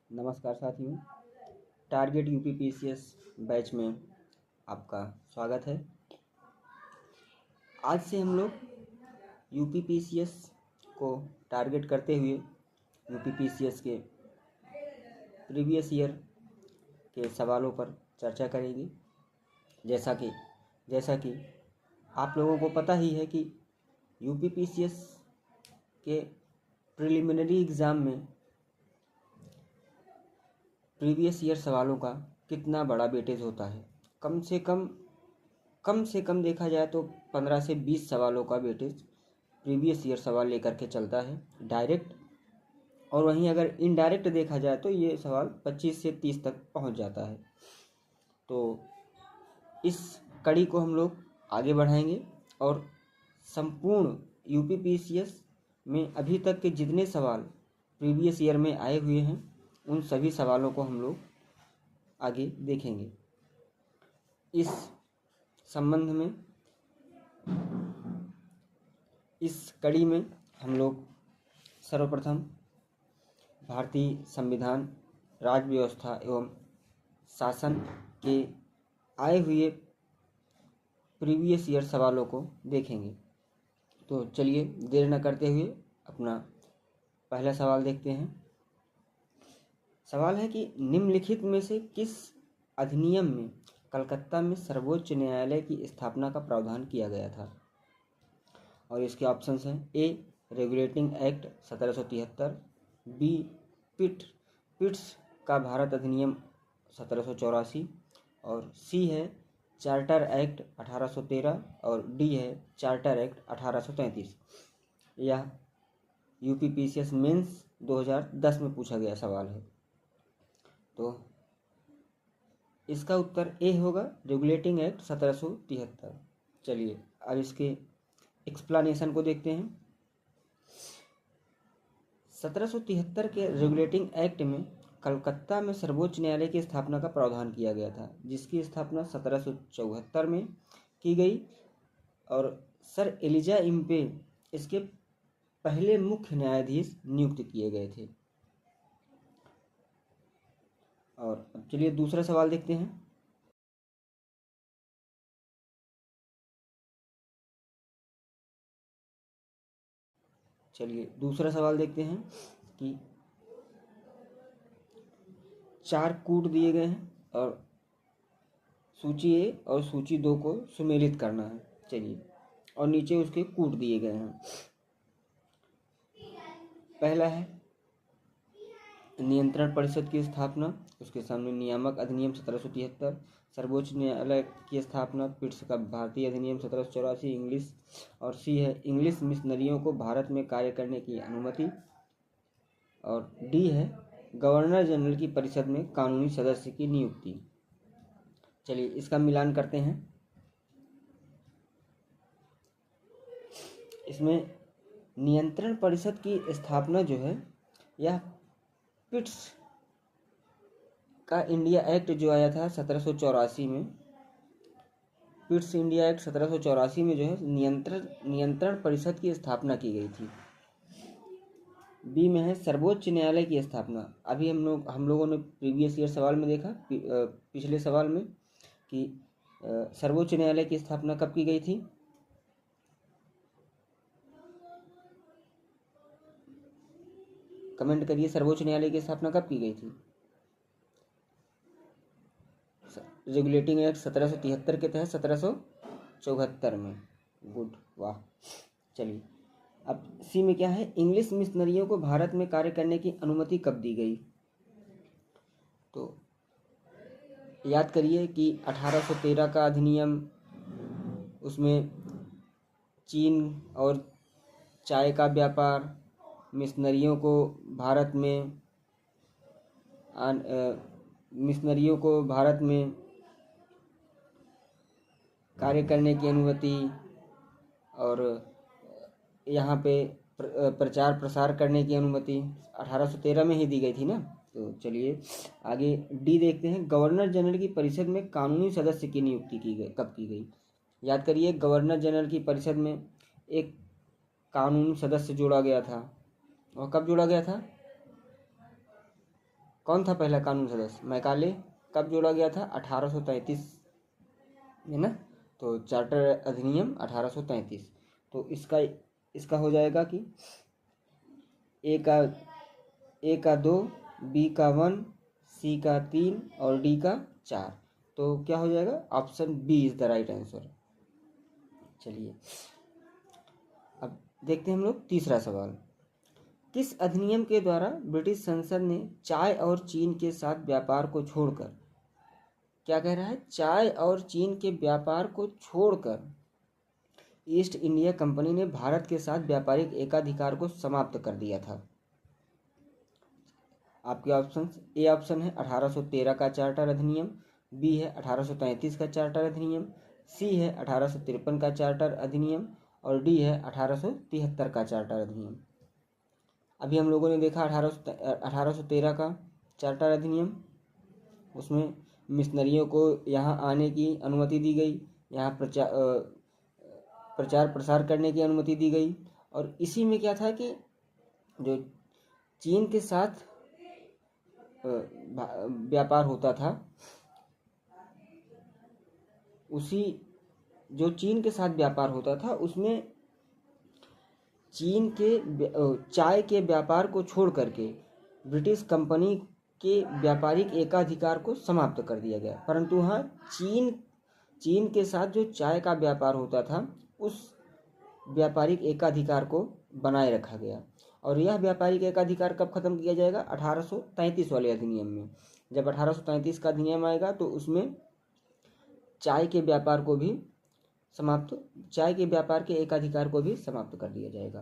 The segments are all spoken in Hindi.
नमस्कार साथियों, टारगेट यूपीपीसीएस बैच में आपका स्वागत है। आज से हम लोग यूपीपीसीएस को टारगेट करते हुए यूपीपीसीएस के प्रीवियस ईयर के सवालों पर चर्चा करेंगे। जैसा कि आप लोगों को पता ही है कि यूपीपीसीएस के प्रिलिमिनरी एग्ज़ाम में प्रीवियस ईयर सवालों का कितना बड़ा वेटेज होता है। कम से कम देखा जाए तो 15 से 20 सवालों का वेटेज प्रीवियस ईयर सवाल लेकर के चलता है डायरेक्ट, और वहीं अगर इनडायरेक्ट देखा जाए तो ये सवाल 25 से 30 तक पहुंच जाता है। तो इस कड़ी को हम लोग आगे बढ़ाएंगे और संपूर्ण यूपीपीसीएस में अभी तक के जितने सवाल प्रीवियस ईयर में आए हुए हैं उन सभी सवालों को हम लोग आगे देखेंगे। इस संबंध में इस कड़ी में हम लोग सर्वप्रथम भारतीय संविधान, राज्य व्यवस्था एवं शासन के आए हुए प्रीवियस ईयर सवालों को देखेंगे। तो चलिए देर न करते हुए अपना पहला सवाल देखते हैं। सवाल है कि निम्नलिखित में से किस अधिनियम में कलकत्ता में सर्वोच्च न्यायालय की स्थापना का प्रावधान किया गया था। और इसके ऑप्शंस हैं: ए रेगुलेटिंग एक्ट 1773, बी पिट्स का भारत अधिनियम 1784, और सी है चार्टर एक्ट 1813, और डी है चार्टर एक्ट 1833। यह यूपीपीसीएस मेंस 2010 में पूछा गया सवाल है। तो इसका उत्तर ए होगा, रेगुलेटिंग एक्ट 1773। चलिए अब इसके एक्सप्लेनेशन को देखते हैं। 1773 के रेगुलेटिंग एक्ट में कलकत्ता में सर्वोच्च न्यायालय की स्थापना का प्रावधान किया गया था, जिसकी स्थापना 1774 में की गई, और सर एलिजा इम्पे इसके पहले मुख्य न्यायाधीश नियुक्त किए गए थे। और अब चलिए दूसरा सवाल देखते हैं। कि 4 कूट दिए गए हैं और सूची ए और सूची 2 को सुमेलित करना है। चलिए, और नीचे उसके कूट दिए गए हैं। पहला है नियंत्रण परिषद की स्थापना, उसके सामने नियामक अधिनियम 1773, सर्वोच्च न्यायालय की स्थापना, पिट्स का भारतीय अधिनियम 1784, इंग्लिश, और सी है इंग्लिश मिशनरियों को भारत में कार्य करने की अनुमति, और डी है गवर्नर जनरल की परिषद में कानूनी सदस्य की नियुक्ति। चलिए इसका मिलान करते हैं। इसमें नियंत्रण परिषद की स्थापना जो है, यह पिट्स का इंडिया एक्ट जो आया था 1784 में, पिट्स इंडिया एक्ट 1784 में जो है नियंत्रण परिषद की स्थापना की गई थी। बी में है सर्वोच्च न्यायालय की स्थापना। अभी हम लोगों ने प्रीवियस ईयर सवाल में देखा, पिछले सवाल में, कि सर्वोच्च न्यायालय की स्थापना कब की गई थी। कमेंट करिए, सर्वोच्च न्यायालय की स्थापना कब की गई थी। रेगुलेटिंग एक्ट 1773 के तहत 1774 में। गुड, वाह। चलिए अब सी में क्या है, इंग्लिश मिशनरियों को भारत में कार्य करने की अनुमति कब दी गई। तो याद करिए कि 1813 का अधिनियम, उसमें चीन और चाय का व्यापार, मिशनरियों को भारत में कार्य करने की अनुमति, और यहाँ पे प्रचार प्रसार करने की अनुमति 1813 में ही दी गई थी ना। तो चलिए आगे डी देखते हैं। गवर्नर जनरल की परिषद में कानूनी सदस्य की नियुक्ति कब की गई। याद करिए, गवर्नर जनरल की परिषद में एक कानूनी सदस्य जोड़ा गया था, और कब जोड़ा गया था। कौन था पहला कानून सदस्य? मैकाले। कब जोड़ा गया था? 1833 में ना। तो चार्टर अधिनियम 1833। तो इसका हो जाएगा कि ए का 2, बी का 1, सी का 3 और डी का 4। तो क्या हो जाएगा? Option B is the right answer. चलिए अब देखते हैं हम लोग तीसरा सवाल। किस अधिनियम के द्वारा ब्रिटिश संसद ने चाय और चीन के साथ व्यापार को छोड़कर, क्या कह रहा है? चाय और चीन के व्यापार को छोड़कर ईस्ट इंडिया कंपनी ने भारत के साथ व्यापारिक एकाधिकार को समाप्त कर दिया था। आपके ऑप्शन, ए ऑप्शन है 1813 का चार्टर अधिनियम, बी है 1833 का चार्टर अधिनियम, सी है 1853 का चार्टर अधिनियम और डी है 1873 का चार्टर अधिनियम। अभी हम लोगों ने देखा 1813 का चार्टर अधिनियम, उसमें मिशनरियों को यहाँ आने की अनुमति दी गई, यहाँ प्रचार प्रसार करने की अनुमति दी गई। और इसी में क्या था कि जो चीन के साथ व्यापार होता था, उसी जो चीन के साथ व्यापार होता था उसमें चीन के चाय के व्यापार को छोड़ करके ब्रिटिश कंपनी के व्यापारिक एकाधिकार को समाप्त कर दिया गया। परंतु हाँ, चीन के साथ जो चाय का व्यापार होता था उस व्यापारिक एकाधिकार को बनाए रखा गया। और यह व्यापारिक एकाधिकार कब खत्म किया जाएगा? 1833 वाले अधिनियम में। जब 1833 का अधिनियम आएगा तो उसमें चाय के व्यापार के एकाधिकार को भी समाप्त कर दिया जाएगा।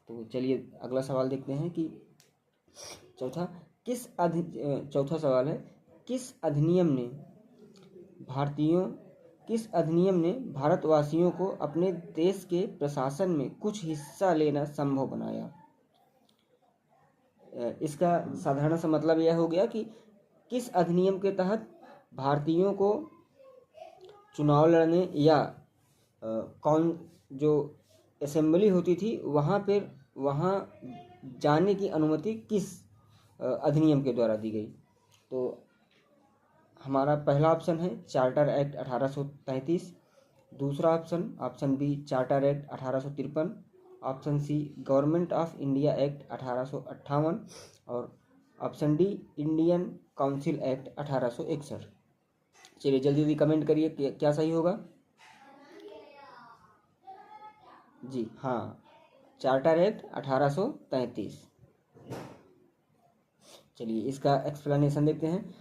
तो चलिए अगला सवाल देखते हैं कि चौथा सवाल है, किस अधिनियम ने भारतवासियों को अपने देश के प्रशासन में कुछ हिस्सा लेना संभव बनाया? इसका साधारण सा मतलब यह हो गया कि किस अधिनियम के तहत भारतीयों को चुनाव लड़ने या जो असेंबली होती थी वहाँ जाने की अनुमति किस अधिनियम के द्वारा दी गई? तो हमारा पहला ऑप्शन है चार्टर एक्ट 1833, दूसरा option B charter act 1853, option C government of India act 1858 और option D Indian council act 1861। चलिए जल्दी जल्दी कमेंट करिए क्या सही होगा। जी हाँ, चार्टर एक्ट 1833। चलिए इसका एक्सप्लेनेशन देखते हैं।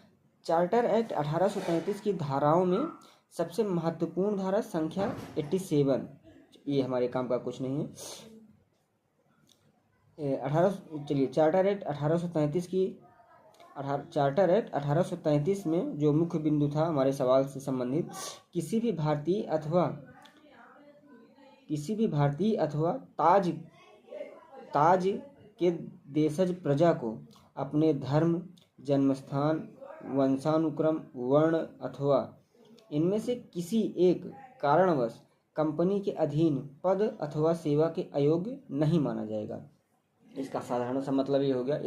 चार्टर एक्ट 1833 की धाराओं में सबसे महत्वपूर्ण धारा संख्या 87, ये हमारे काम का कुछ नहीं है। चार्टर एक्ट 1833 में जो मुख्य बिंदु था हमारे सवाल से संबंधित, किसी भी भारतीय अथवा ताज के देशज प्रजा को अपने धर्म, जन्मस्थान, वंशानुक्रम, वर्ण अथवा इनमें से किसी एक कारणवश कंपनी के अधीन पद अथवा सेवा के अयोग्य नहीं माना जाएगा। इसका साधारण सा मतलब ये हो गया।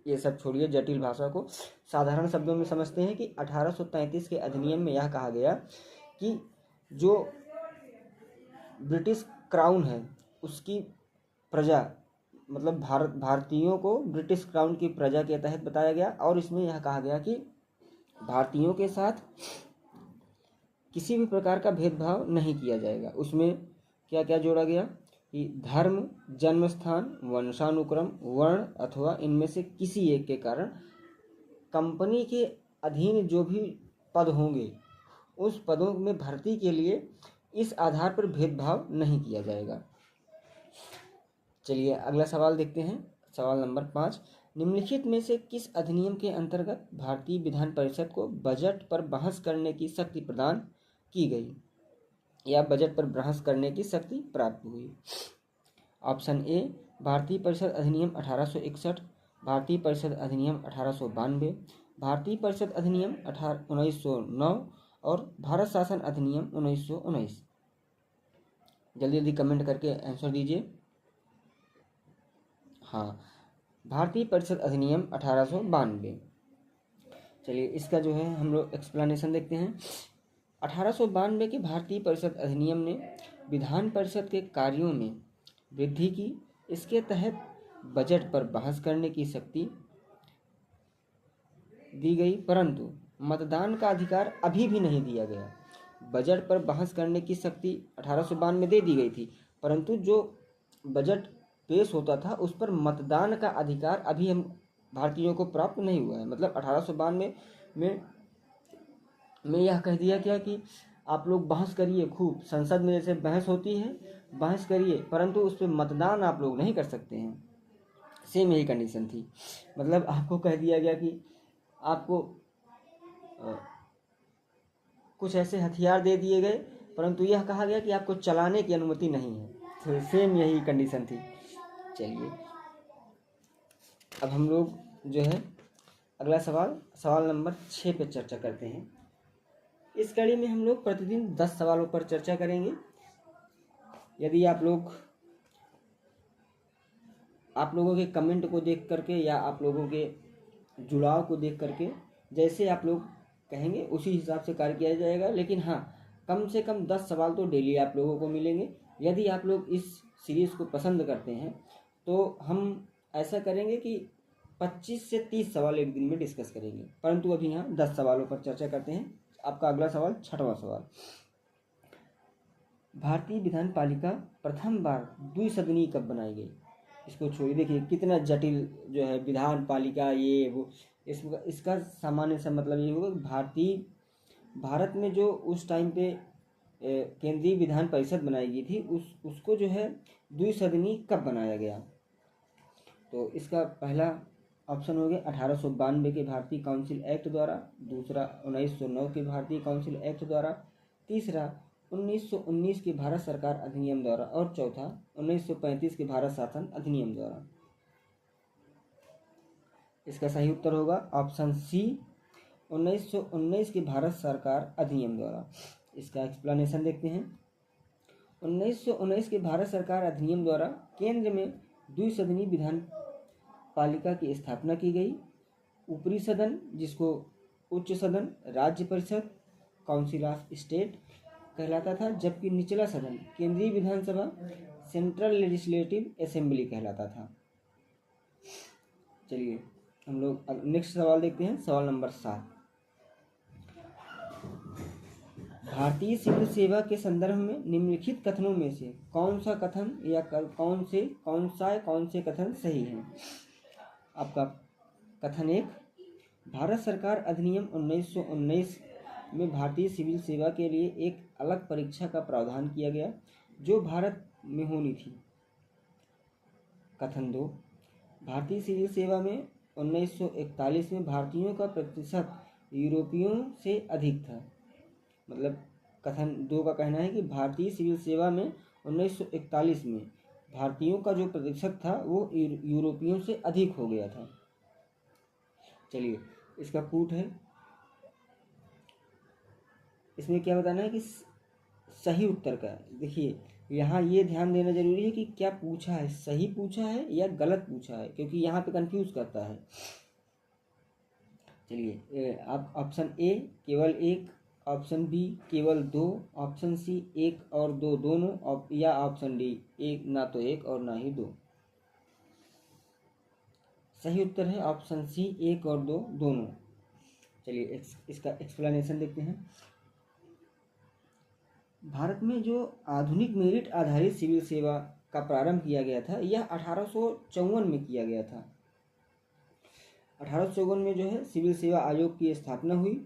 ये सब छोड़िए, जटिल भाषा को साधारण शब्दों में समझते हैं कि 1833 के अधिनियम में यह कहा गया कि जो ब्रिटिश क्राउन है उसकी प्रजा, मतलब भारतीयों को ब्रिटिश क्राउन की प्रजा के तहत बताया गया। और इसमें यह कहा गया कि भारतीयों के साथ किसी भी प्रकार का भेदभाव नहीं किया जाएगा। उसमें क्या क्या जोड़ा गया कि धर्म, जन्मस्थान, वंशानुक्रम, वर्ण अथवा इनमें से किसी एक के कारण कंपनी के अधीन जो भी पद होंगे उस पदों में भर्ती के लिए इस आधार पर भेदभाव नहीं किया जाएगा। चलिए अगला सवाल देखते हैं। सवाल नंबर 5, निम्नलिखित में से किस अधिनियम के अंतर्गत भारतीय विधान परिषद को बजट पर बहस करने की शक्ति प्रदान की गई या बजट पर बहस करने की शक्ति प्राप्त हुई? ऑप्शन ए भारतीय परिषद अधिनियम 1861, भारतीय परिषद अधिनियम 1892, भारतीय परिषद अधिनियम 1909 और भारत शासन अधिनियम 1919। जल्दी जल्दी कमेंट करके आंसर दीजिए। हाँ, भारतीय परिषद अधिनियम 1892। चलिए इसका जो है हम लोग एक्सप्लेनेशन देखते हैं। 1892 के भारतीय परिषद अधिनियम ने विधान परिषद के कार्यों में वृद्धि की। इसके तहत बजट पर बहस करने की शक्ति दी गई, परंतु मतदान का अधिकार अभी भी नहीं दिया गया। बजट पर बहस करने की शक्ति 1892 में दे दी गई थी, परंतु जो बजट पेश होता था उस पर मतदान का अधिकार अभी हम भारतीयों को प्राप्त नहीं हुआ है। मतलब 1892 में यह कह दिया गया कि आप लोग बहस करिए खूब, संसद में जैसे बहस होती है बहस करिए, परंतु उस पर मतदान आप लोग नहीं कर सकते हैं। सेम यही कंडीशन थी। मतलब आपको कह दिया गया कि आपको कुछ ऐसे हथियार दे दिए गए, परंतु यह कहा गया कि आपको चलाने की अनुमति नहीं है। तो सेम यही कंडीशन थी। चलिए अब हम लोग जो है अगला सवाल नंबर 6 पे चर्चा करते हैं। इस कड़ी में हम लोग प्रतिदिन 10 सवालों पर चर्चा करेंगे। यदि आप लोगों के कमेंट को देख करके या आप लोगों के जुड़ाव को देख करके जैसे आप लोग कहेंगे उसी हिसाब से कार्य किया जाएगा। लेकिन हाँ, कम से कम 10 सवाल तो डेली आप लोगों को मिलेंगे। यदि आप लोग इस सीरीज़ को पसंद करते हैं तो हम ऐसा करेंगे कि 25 से 30 सवाल एक दिन में डिस्कस करेंगे, परंतु अभी यहाँ 10 सवालों पर चर्चा करते हैं। आपका अगला सवाल 6वां सवाल, भारतीय विधान पालिका प्रथम बार द्विसदनीय कब बनाई गई? इसको छोड़िए, देखिए कितना जटिल जो है विधान पालिका ये वो। इसका सामान्य सा मतलब ये होगा भारत में जो उस टाइम पे केंद्रीय विधान परिषद बनाई गई थी उसको जो है द्विसदनीय कब बनाया गया। तो इसका पहला ऑप्शन हो गया 1892 के भारतीय काउंसिल एक्ट द्वारा, दूसरा 1909 के भारतीय काउंसिल एक्ट द्वारा, तीसरा 1919 के भारत सरकार अधिनियम द्वारा और चौथा 1935 के भारत शासन अधिनियम द्वारा। इसका सही उत्तर होगा ऑप्शन सी 1919 के भारत सरकार अधिनियम द्वारा। इसका एक्सप्लेनेशन देखते हैं। 1919 के भारत सरकार अधिनियम द्वारा केंद्र में द्विसदनीय विधान पालिका की स्थापना की गई। ऊपरी सदन जिसको उच्च सदन राज्य परिषद काउंसिल ऑफ स्टेट कहलाता था, जबकि निचला सदन केंद्रीय विधानसभा सेंट्रल लेजिस्लेटिव असेंबली कहलाता था। चलिए हम लोग नेक्स्ट सवाल देखते हैं। सवाल नंबर 7, भारतीय सिविल सेवा के संदर्भ में निम्नलिखित कथनों में से कौन सा कथन या कौन से कथन सही है? आपका कथन 1, भारत सरकार अधिनियम 1919 में भारतीय सिविल सेवा के लिए एक अलग परीक्षा का प्रावधान किया गया जो भारत में होनी थी। कथन 2, भारतीय सिविल सेवा में 1941 में भारतीयों का प्रतिशत यूरोपियों से अधिक था। मतलब कथन 2 का कहना है कि भारतीय सिविल सेवा में 1941 में भारतीयों का जो प्रतिशत था वो यूरोपियों से अधिक हो गया था। चलिए इसका प्रूफ है, इसमें क्या बताना है कि सही उत्तर का। देखिए यहाँ ये ध्यान देना जरूरी है कि क्या पूछा है, सही पूछा है या गलत पूछा है, क्योंकि यहाँ पे कंफ्यूज करता है। चलिए आप ऑप्शन ए केवल 1, ऑप्शन बी केवल 2, ऑप्शन सी 1 और 2 दोनों, या ऑप्शन डी एक ना तो 1 और ना ही 2। सही उत्तर है ऑप्शन सी 1 और 2 दोनों। चलिए इसका एक्सप्लेनेशन देखते हैं। भारत में जो आधुनिक मेरिट आधारित सिविल सेवा का प्रारंभ किया गया था यह 1854 में किया गया था। 1854 में जो है सिविल सेवा आयोग की स्थापना हुई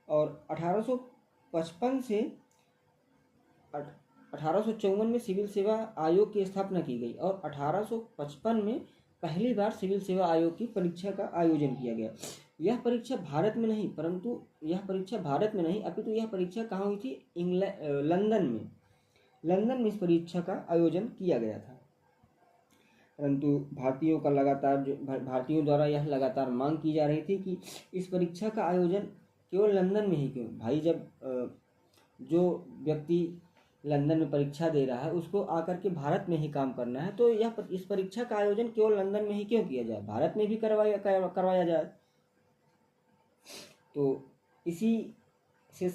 और 1854 में सिविल सेवा आयोग की स्थापना की गई और 1855 में पहली बार सिविल सेवा आयोग की परीक्षा का आयोजन किया गया। यह परीक्षा भारत में नहीं अपितु यह परीक्षा कहाँ हुई थी? लंदन में इस परीक्षा का आयोजन किया गया था। परंतु भारतीयों द्वारा यह लगातार मांग की जा रही थी कि इस परीक्षा का आयोजन केवल लंदन में ही क्यों? भाई जब जो व्यक्ति लंदन में परीक्षा दे रहा है उसको आकर के भारत में ही काम करना है, तो इस परीक्षा का आयोजन केवल लंदन में ही क्यों किया जाए, भारत में भी करवाया जाए। तो इसी के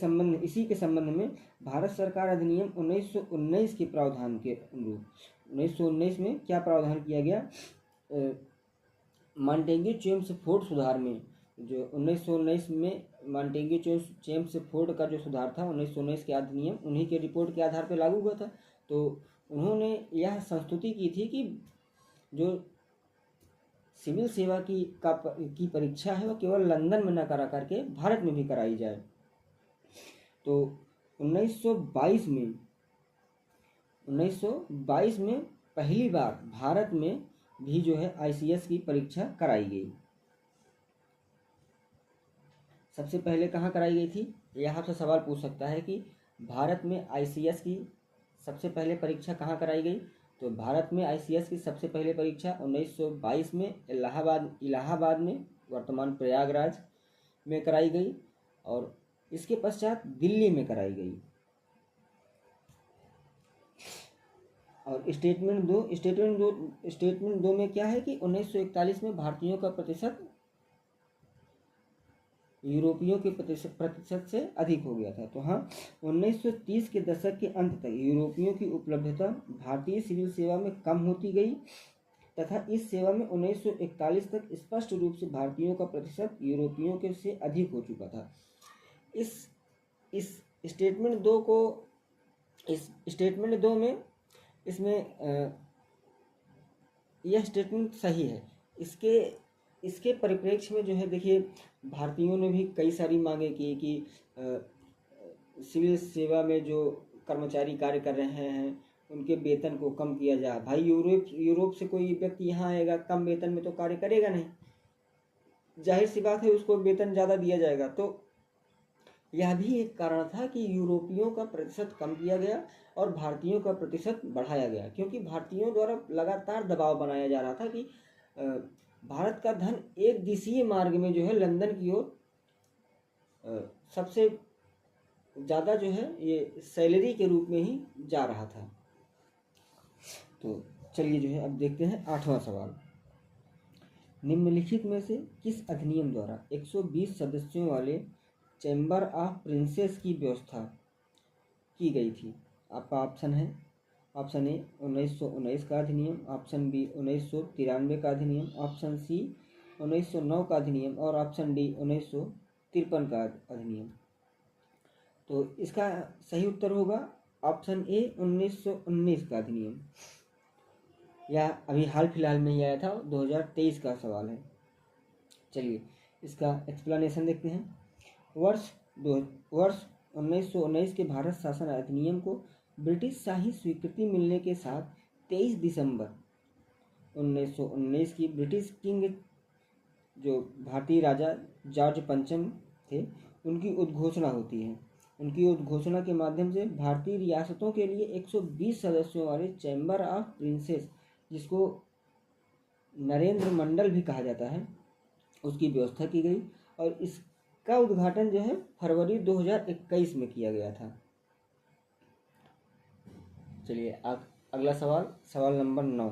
संबंध में भारत सरकार अधिनियम 1919 के प्रावधान के अनुरूप 1919 में क्या प्रावधान किया गया, मॉन्टेग्यू चेम्सफोर्ड सुधार में, जो 1919 में मॉन्टेग्यू चेम्सफोर्ड का जो सुधार था 1919 के अधिनियम, उन्हीं के रिपोर्ट के आधार पर लागू हुआ था। तो उन्होंने यह संस्तुति की थी कि जो सिविल सेवा की परीक्षा है वो केवल लंदन में न करा करके भारत में भी कराई जाए। तो 1922 में पहली बार भारत में भी जो है ICS की परीक्षा कराई गई। सबसे पहले कहाँ कराई गई थी, यह आपसे सवाल पूछ सकता है कि भारत में ICS की सबसे पहले परीक्षा कहाँ कराई गई। तो भारत में ICS की सबसे पहले परीक्षा 1922 में इलाहाबाद में, वर्तमान प्रयागराज में कराई गई, और इसके पश्चात दिल्ली में कराई गई। और स्टेटमेंट दो में क्या है कि 1941 में भारतीयों का प्रतिशत यूरोपियों के प्रतिशत से अधिक हो गया था। तो हाँ, 1930 के दशक के अंत तक यूरोपियों की उपलब्धता भारतीय सिविल सेवा में कम होती गई तथा इस सेवा में 1941 तक स्पष्ट रूप से भारतीयों का प्रतिशत यूरोपियों के से अधिक हो चुका था। इस स्टेटमेंट दो में इसमें यह स्टेटमेंट सही है। इसके परिप्रेक्ष्य में जो है, देखिए, भारतीयों ने भी कई सारी मांगे की कि सिविल सेवा में जो कर्मचारी कार्य कर रहे हैं उनके वेतन को कम किया जाए। भाई, यूरोप से कोई व्यक्ति यहाँ आएगा, कम वेतन में तो कार्य करेगा नहीं, जाहिर सी बात है उसको वेतन ज़्यादा दिया जाएगा। तो यह भी एक कारण था कि यूरोपियों का प्रतिशत कम किया गया और भारतीयों का प्रतिशत बढ़ाया गया, क्योंकि भारतीयों द्वारा लगातार दबाव बनाया जा रहा था कि भारत का धन एक दिशीय मार्ग में जो है लंदन की ओर सबसे ज़्यादा जो है ये सैलरी के रूप में ही जा रहा था। तो चलिए जो है अब देखते हैं 8वां सवाल। निम्नलिखित में से किस अधिनियम द्वारा 120 सदस्यों वाले चैम्बर ऑफ प्रिंसेस की व्यवस्था की गई थी। आपका ऑप्शन है, ऑप्शन ए 1919 का अधिनियम, ऑप्शन बी 1993 का अधिनियम, ऑप्शन सी 1909 का अधिनियम और ऑप्शन डी 1953 का अधिनियम। तो इसका सही उत्तर होगा ऑप्शन ए 1919 का अधिनियम। यह अभी हाल फिलहाल में ही आया था, 2023 का सवाल है। चलिए इसका एक्सप्लेनेशन देखते हैं। वर्ष 1919 के भारत शासन अधिनियम को ब्रिटिश शाही स्वीकृति मिलने के साथ 23 दिसंबर 1919 की ब्रिटिश किंग, जो भारतीय राजा जॉर्ज पंचम थे, उनकी उद्घोषणा होती है। उनकी उद्घोषणा के माध्यम से भारतीय रियासतों के लिए 120 सदस्यों वाले चैम्बर ऑफ प्रिंसेस, जिसको नरेंद्र मंडल भी कहा जाता है, उसकी व्यवस्था की गई और इसका उद्घाटन जो है फरवरी 2021 में किया गया था। चलिए अगला सवाल नंबर 9।